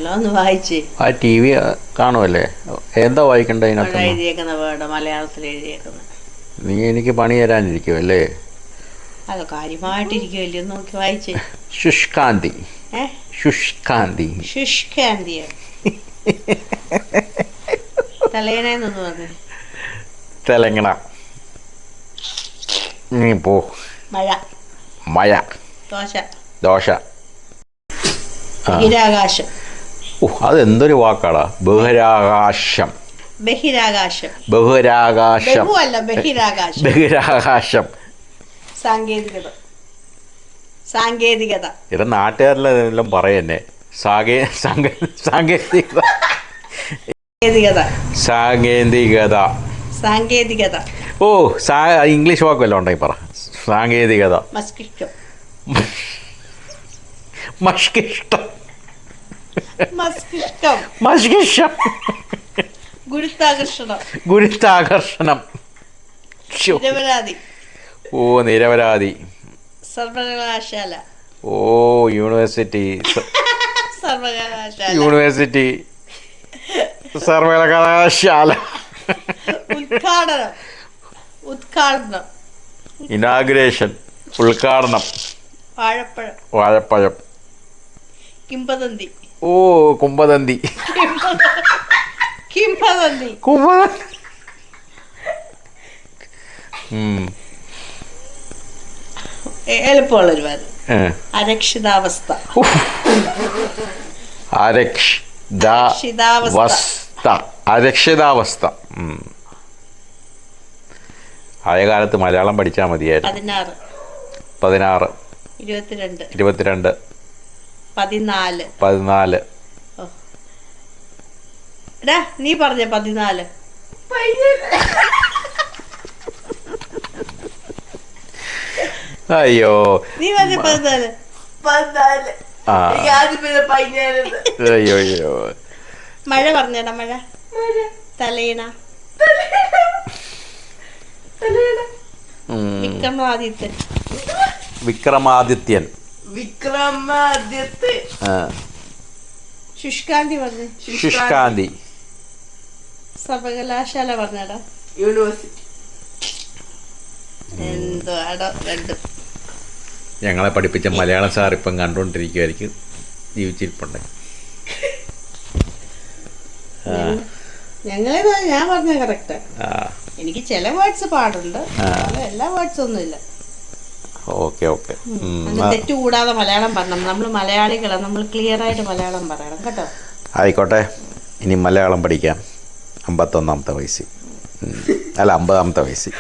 പറഞ്ഞല്ലോ, ഒന്ന് വായിച്ചേ. ആ ടി വി കാണുമല്ലേ, എന്താ വായിക്കണ്ടേ അതിനകത്ത്? എഴുതിയേക്കുന്ന വേർഡ് മലയാളത്തിൽ എഴുതിയേക്കുന്നത്. നീ എനിക്ക് പണി തരാനിരിക്കുമല്ലേ? അത് കാര്യമായിട്ടിരിക്കുമല്ലോ, നോക്കി വായിച്ചേ. ശുഷ്കാന്തി. ശുഷ്കാന്തി. ശുഷ്കാന്തിയോ? തലേണേന്നൊന്ന് പറഞ്ഞേ. തെലങ്കണ. നീ പോ. മഴ. മഴ. ദോശ. ദോശ. ബഹിരാകാശം. അതെന്തൊരു വാക്കാടാ, ബഹിരാകാശം. ബഹിരാകാശം. ബഹിരാകാശം. ബഹിരാകാശം. ബഹിരാകാശം. സാങ്കേതികത. സാങ്കേതികത. ഇവിടെ നാട്ടുകാരെല്ലാം പറയന്നെ സാങ്കേതികത. സാങ്കേതികത. സാങ്കേതികത. ഓ, ഇംഗ്ലീഷ് വാക്കുമല്ലോ ഉണ്ടെങ്കിൽ പറ. സാങ്കേതികത. മസ്തിഷ്കം. മസ്തിഷ്കം. മസ്തിഷ്കം. മസ്തിഷ്കം. ഗുരുത്വാകർഷണം. ഗുരുത്വാകർഷണം. നിരപരാധി. ഓ, നിരപരാധി. സർവകലാശാല. ഓ, യൂണിവേഴ്സിറ്റി. സർവകലാശാല. യൂണിവേഴ്സിറ്റി. സർവകലാശാല. ഉദ്ഘാടനം. ഉദ്ഘാടനം. ഇനാഗുറേഷൻ. ഉദ്ഘാടനം. വാഴപ്പഴം. വാഴപ്പഴം. കിംവദന്തി. ഓ, കുംഭദന്തി. കിംവദന്തി. എളുപ്പമുള്ളൊരു വാരം. അരക്ഷിതാവസ്ഥ. അരക്ഷിതാവസ്ഥ. ആയ കാലത്ത് മലയാളം പഠിച്ചാൽ മതിയായിരുന്നു. 16. 22. 14. നീ പറഞ്ഞ 14. അയ്യോ, നീ പറഞ്ഞ 14. അയ്യോ അയ്യോ. മഴ പറഞ്ഞടാ. മഴ. തലേണ. വിക്രമാദിത്യൻ. വിക്രമാദിത്യൻ. ശുഷ്കാന്തി പറഞ്ഞു. ശുഷ്കാന്തി. സർവകലാശാല പറഞ്ഞടാ. യൂണിവേഴ്സിറ്റി. എന്തോടോ രണ്ടും. ഞങ്ങളെ പഠിപ്പിച്ച മലയാളം സാർ ഇപ്പം കണ്ടുകൊണ്ടിരിക്കുമായിരിക്കും, ജീവിച്ചിരിപ്പുണ്ട്. ഞാൻ പറഞ്ഞ കറക്റ്റാ. എനിക്ക് ചില വേർഡ്സ് പാടുണ്ട്, എല്ലാ വേർഡ്സ് ഒന്നും ഇല്ല. Okay okay. തെറ്റ് കൂടാതെ മലയാളം പറയണം. നമ്മൾ മലയാളികളാണ്, നമ്മൾ ക്ലിയർ ആയിട്ട് മലയാളം പറയണം കേട്ടോ. ആയിക്കോട്ടെ, ഇനി മലയാളം പഠിക്കാം. 51ാമത്തെ വയസ്സിൽ, അല്ല 50ാമത്തെ വയസ്സിൽ.